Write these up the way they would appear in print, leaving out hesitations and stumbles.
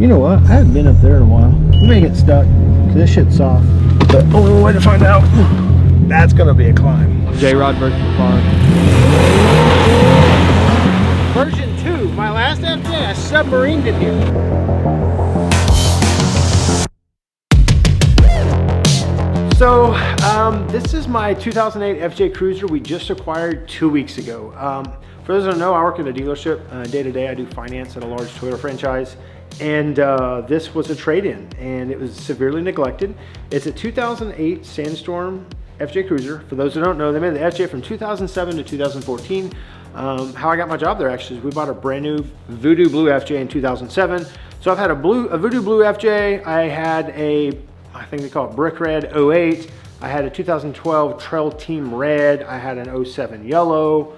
You know what? I haven't been up there in a while. We may get stuck because this shit's soft. But only way to find out, that's going to be a climb. J-Rod versus Farm. Version 2. My last FJ, I submarined it here. So, this is my 2008 FJ Cruiser we just acquired 2 weeks ago. For those who don't know, I work at a dealership. Day to day, I do finance at a large Toyota franchise. And this was a trade-in, and it was severely neglected. It's a 2008 Sandstorm FJ Cruiser. For those who don't know, they made the FJ from 2007 to 2014. How I got my job there actually is we bought a brand new Voodoo Blue FJ in 2007. So I've had a Voodoo Blue FJ. I had a, I think they call it Brick Red 08. I had a 2012 Trail Team Red. I had an 07 Yellow.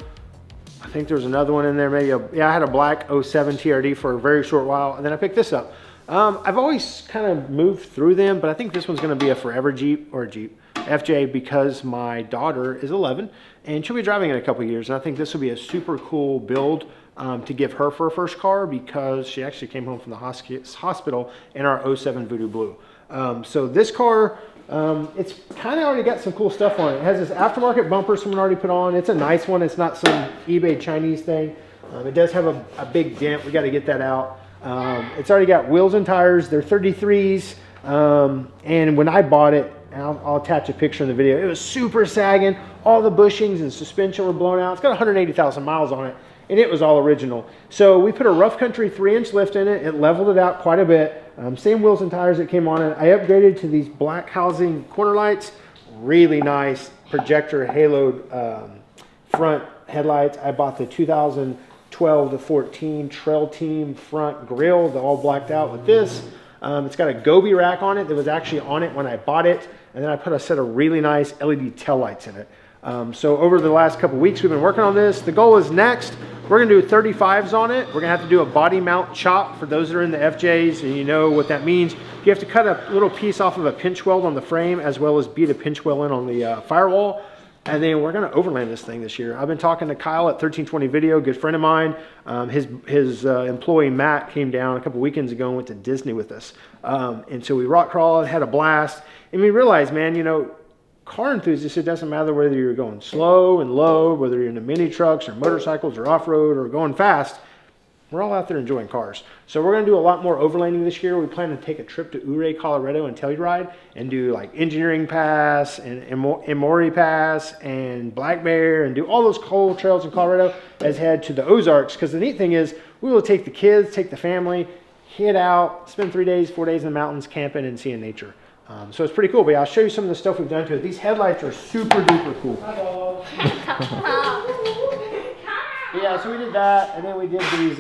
I think there was another one in there, maybe yeah, I had a black 07 TRD for a very short while, and then I picked this up. I've always kind of moved through them, but I think this one's gonna be a forever Jeep, or a Jeep, FJ, because my daughter is 11, and she'll be driving in a couple years, and I think this will be a super cool build to give her for her first car, because she actually came home from the hospital in our 07 Voodoo Blue. So this car, it's kind of already got some cool stuff on it. It has this aftermarket bumper someone already put on. It's a nice one. It's not some eBay Chinese thing. It does have a big dent. We got to get that out. It's already got wheels and tires. They're 33s. And when I bought it, and I'll attach a picture in the video, it was super sagging. All the bushings and suspension were blown out. It's got 180,000 miles on it, and it was all original. So we put a rough country 3-inch lift in it. It leveled it out quite a bit. Same wheels and tires that came on it. I upgraded to these black housing corner lights. Really nice projector haloed front headlights. I bought the 2012 to 14 Trail Team front grille, the all blacked out with this. It's got a Gobi rack on it that was actually on it when I bought it. And then I put a set of really nice LED taillights in it. So over the last couple weeks, we've been working on this. The goal is next, we're gonna do 35s on it. We're gonna have to do a body mount chop. For those that are in the FJs and you know what that means, you have to cut a little piece off of a pinch weld on the frame, as well as beat a pinch weld in on the firewall. And then we're gonna overland this thing this year. I've been talking to Kyle at 1320 Video, good friend of mine. His employee Matt came down a couple weekends ago and went to Disney with us. And so we rock crawled, had a blast. And we realized, man, you know, car enthusiasts, it doesn't matter whether you're going slow and low, whether you're in the mini trucks or motorcycles or off-road or going fast, we're all out there enjoying cars. So we're gonna do a lot more overlanding this year. We plan to take a trip to Ouray, Colorado and Telluride and do like Engineering Pass and Emory Pass and Black Bear and do all those cool trails in Colorado, as head to the Ozarks. Because the neat thing is we will take the kids, take the family, head out, spend 3 days, 4 days in the mountains camping and seeing nature. So it's pretty cool, but I'll show you some of the stuff we've done to it. These headlights are super duper cool. Yeah, so we did that, and then we did these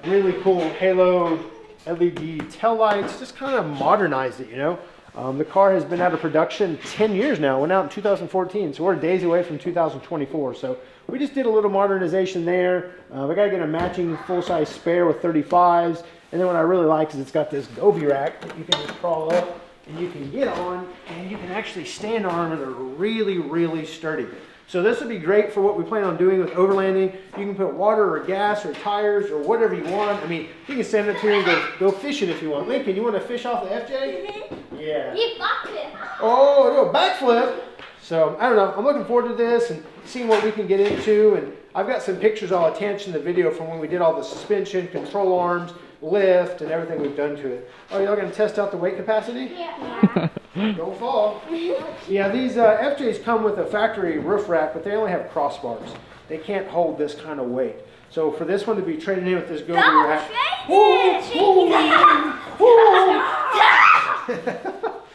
really cool halo LED taillights, just kind of modernized it, you know. The car has been out of production 10 years now. It went out in 2014, so we're days away from 2024. So we just did a little modernization there. We got to get a matching full-size spare with 35s, and then what I really like is it's got this Gobi rack that you can just crawl up and you can get on, and you can actually stand on them, and they're really, really sturdy. So this would be great for what we plan on doing with overlanding. You can put water or gas or tires or whatever you want. I mean, you can stand up here and go fishing if you want. Lincoln, you want to fish off the FJ? Mm-hmm. Yeah. You backflip. Oh, do a backflip. So I don't know. I'm looking forward to this and seeing what we can get into. And I've got some pictures I'll attach in the video from when we did all the suspension, control arms, lift, and everything we've done to it. Oh, y'all gonna test out the weight capacity? Yeah. Don't fall. Yeah, these FJs come with a factory roof rack, but they only have crossbars. They can't hold this kind of weight. So for this one to be traded in with this Gobi rack. I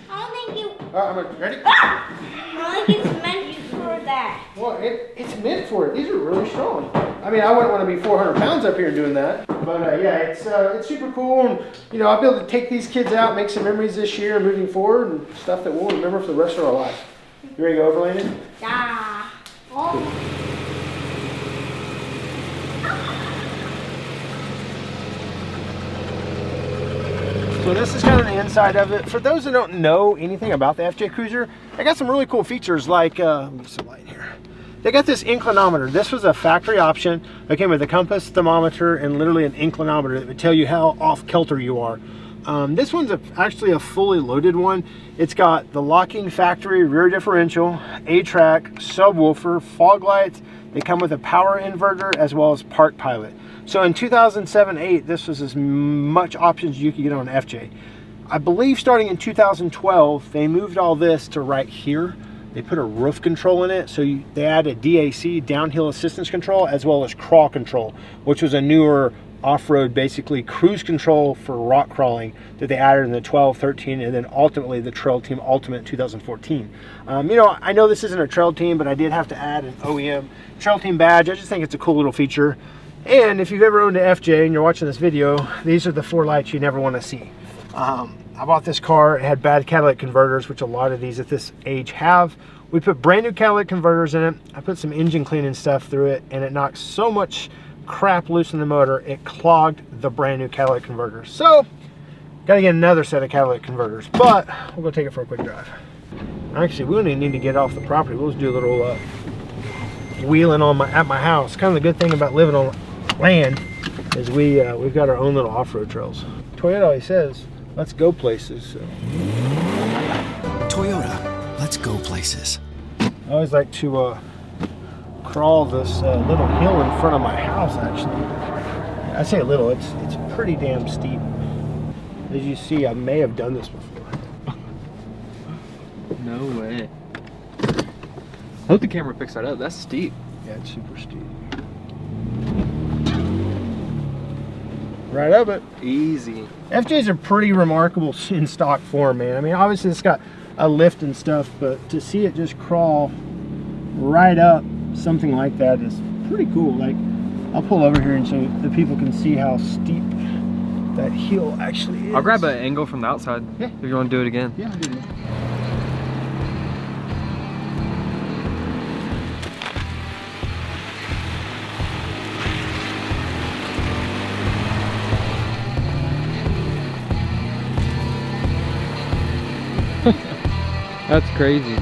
don't think you. All right, ready? I don't think it's meant for that. Well, it's meant for it. These are really strong. I mean, I wouldn't want to be 400 pounds up here doing that. But yeah, it's super cool. And, you know, I'll be able to take these kids out, make some memories this year and moving forward, and stuff that we'll remember for the rest of our life. You ready to go overlanding? Yeah. Oh. So this is kind of the inside of it. For those that don't know anything about the FJ Cruiser, I got some really cool features like, let me get some light here. They got this inclinometer. This was a factory option. It came with a compass, thermometer, and literally an inclinometer that would tell you how off kilter you are. This one's actually a fully loaded one. It's got the locking factory rear differential, A-track, subwoofer, fog lights. They come with a power inverter as well as park pilot. So in 2007-8, this was as much options you could get on an FJ. I believe starting in 2012, they moved all this to right here. They put a roof control in it, so they added DAC, downhill assistance control, as well as crawl control, which was a newer off-road, basically cruise control for rock crawling that they added in the 12, 13, and then ultimately the Trail Team Ultimate in 2014. You know, I know this isn't a Trail Team, but I did have to add an OEM Trail Team badge. I just think it's a cool little feature. And if you've ever owned an FJ and you're watching this video, these are the 4 lights you never want to see. I bought this car, it had bad catalytic converters, which a lot of these at this age have. We put brand new catalytic converters in it. I put some engine cleaning stuff through it, and it knocked so much crap loose in the motor, it clogged the brand new catalytic converters. So, gotta get another set of catalytic converters, but we'll go take it for a quick drive. Actually, we don't even need to get off the property. We'll just do a little wheeling on at my house. Kind of the good thing about living on land is we've got our own little off-road trails. Toyota always says, let's go places. So. Toyota, let's go places. I always like to crawl this little hill in front of my house, actually. I say a little, it's pretty damn steep. As you see, I may have done this before. No way. I hope the camera picks that up. That's steep. Yeah, it's super steep. Right up it. Easy. FJs are pretty remarkable in stock form, man. I mean, obviously it's got a lift and stuff, but to see it just crawl right up something like that is pretty cool. Like, I'll pull over here and so the people can see how steep that hill actually is. I'll grab an angle from the outside. Yeah. If you want to do it again. Yeah, I'll do that. That's crazy.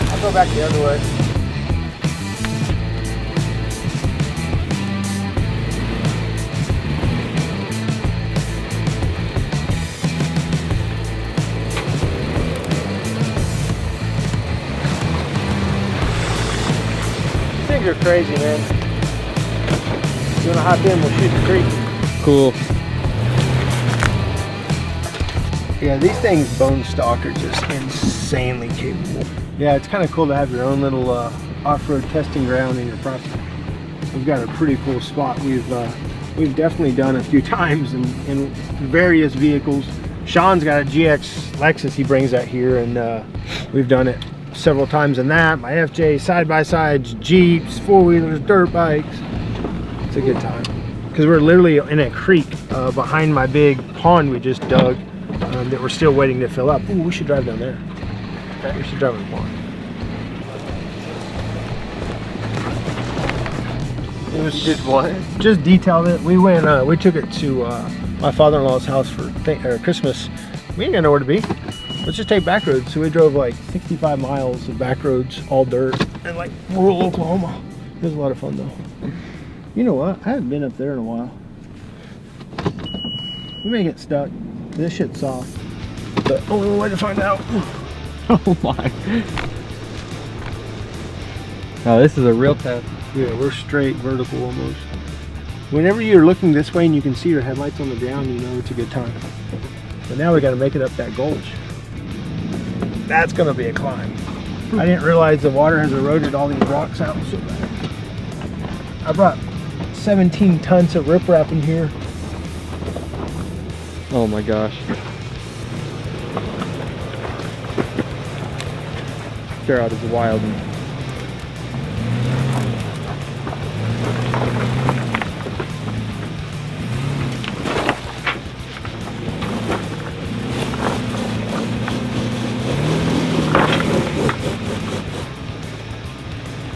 I'll go back the other way. Things are crazy, man. You wanna hop in, we'll shoot the creek. Cool. Yeah, these things bone stock are just insanely capable. Yeah, it's kind of cool to have your own little off-road testing ground in your property. We've got a pretty cool spot. We've definitely done a few times in various vehicles. Sean's got a GX Lexus, he brings that here, and we've done it several times in that. My FJ side-by-sides, Jeeps, four-wheelers, dirt bikes. It's a good time. Because we're literally in a creek behind my big pond we just dug that we're still waiting to fill up. Ooh, we should drive down there. Okay. We should drive the pond. It was You did what? just detailed it. We went, we took it to my father-in-law's house for Christmas. We ain't got nowhere to be. Let's just take back roads. So we drove like 65 miles of back roads, all dirt, and like rural Oklahoma. It was a lot of fun though. You know what? I haven't been up there in a while. We may get stuck. This shit's soft. But only way to find out. Oh my. Oh, this is a real test. Yeah, we're straight vertical almost. Whenever you're looking this way and you can see your headlights on the ground, you know it's a good time. But now we got to make it up that gulch. That's going to be a climb. I didn't realize the water has eroded all these rocks out so bad. I brought 17 tons of riprap in here. Oh my gosh. They're out as a wild one.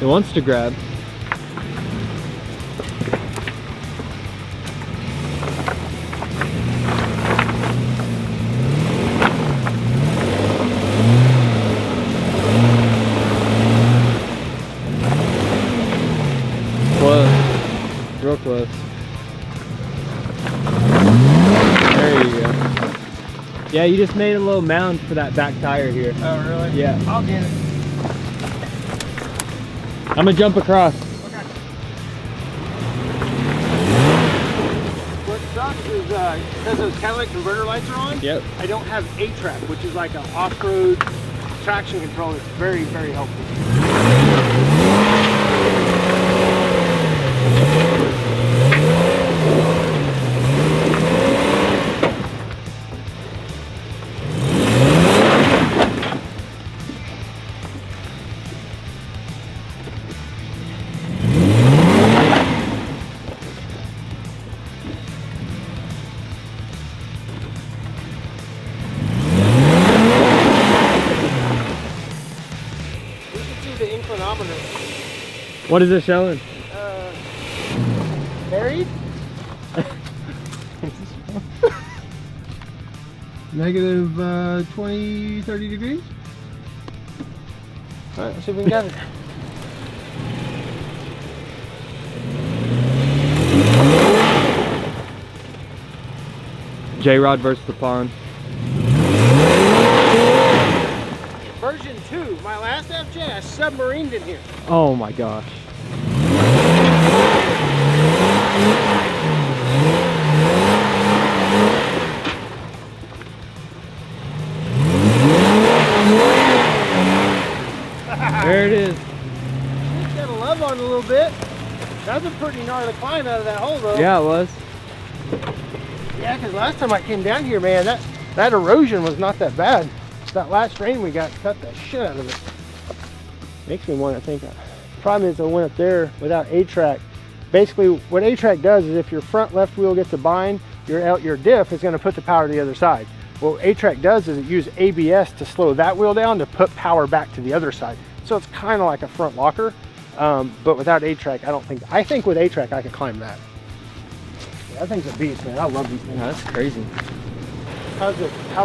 It wants to grab. Close. Real close. There you go. Yeah, you just made a little mound for that back tire here. Oh, really? Yeah. I'll get it. I'm gonna jump across. Okay. What sucks is because those catalytic converter lights are on, Yep. I don't have A-track, which is like an off-road traction control. It's very, very helpful. What is it showing? Buried? Negative 20, 30 degrees. All right, let's see if we can get it. J-Rod versus the pond. Version 2, my last FJ, I submarined in here. Oh my gosh. There it is. Just got a love on it a little bit. That was a pretty gnarly climb out of that hole though. Yeah, it was. Yeah, because last time I came down here, man, that erosion was not that bad. That last rain we got cut the shit out of it. Makes me want to think. Problem is I went up there without A-track. Basically, what A-track does is if your front left wheel gets a bind, your diff is going to put the power to the other side. What A-track does is it uses ABS to slow that wheel down to put power back to the other side. So it's kind of like a front locker, but without A-track, I think with A-track I could climb that. That thing's a beast, man. I love these things. Yeah, that's crazy. How's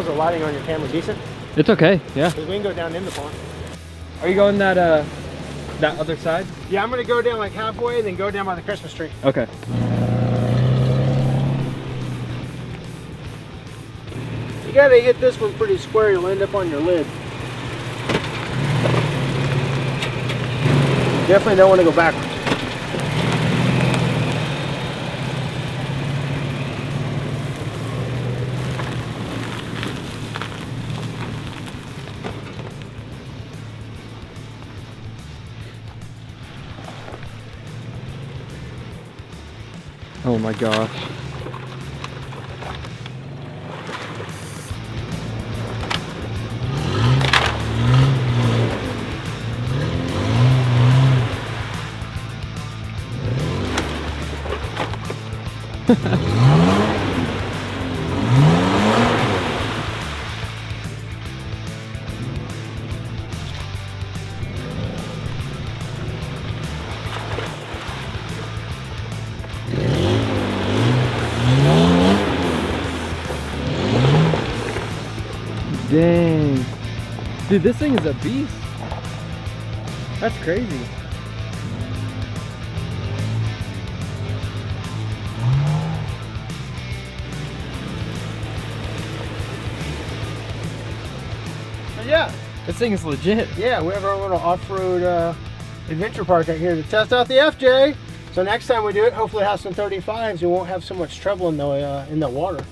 the lighting on your camera? Decent? It's okay, yeah. Because we can go down in the pond. Are you going that other side? Yeah, I'm gonna go down like halfway and then go down by the Christmas tree. Okay. You gotta hit this one pretty square, you'll end up on your lid. Definitely don't want to go backwards. Oh my gosh. Dang. Dude, this thing is a beast. That's crazy. But yeah, This thing is legit. yeah, we have our little off-road adventure park out here to test out the FJ. So next time we do it, hopefully have some 35s. We won't have so much trouble in the water.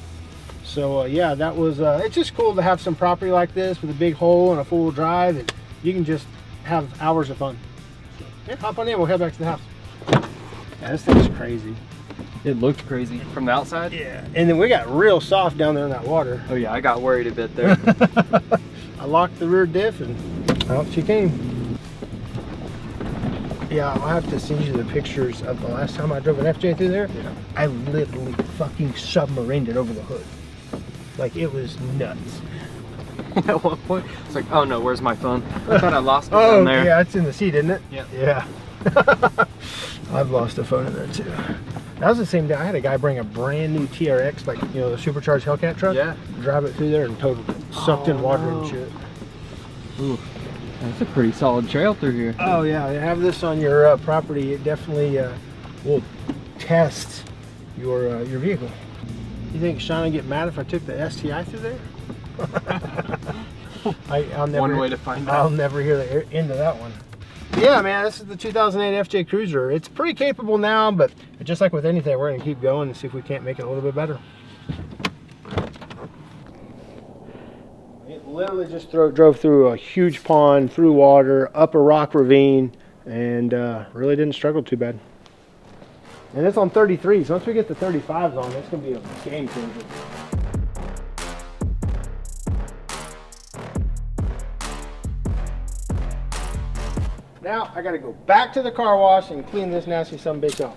So yeah, that was, it's just cool to have some property like this with a big hole and a four-wheel drive, and you can just have hours of fun. So, yeah, hop on in, we'll head back to the house. Yeah, this thing's crazy. It looked crazy from the outside. Yeah, and then we got real soft down there in that water. Oh yeah, I got worried a bit there. I locked the rear diff and out she came. Yeah, I'll have to send you the pictures of the last time I drove an FJ through there. Yeah. I literally fucking submarined it over the hood. Like, it was nuts. at one point. It's like, oh no, where's my phone? I thought I lost it down there. yeah, it's in the seat, isn't it? Yep. Yeah. I've lost a phone in there too. That was the same day. I had a guy bring a brand new TRX, like, you know, the supercharged Hellcat truck. Yeah. Drive it through there and totally sucked in water and shit. Ooh, that's a pretty solid trail through here. Oh yeah, to have this on your property, it definitely will test your vehicle. You think Sean would get mad if I took the STI through there? I'll never, One way to find I'll out. never hear the end of that one. Yeah, man, this is the 2008 FJ Cruiser. It's pretty capable now, but just like with anything, we're gonna keep going and see if we can't make it a little bit better. It literally just drove through a huge pond, through water, up a rock ravine, and really didn't struggle too bad. And it's on 33s. Once we get the 35s on, it's gonna be a game changer. Now I gotta go back to the car wash and clean this nasty sumbitch up.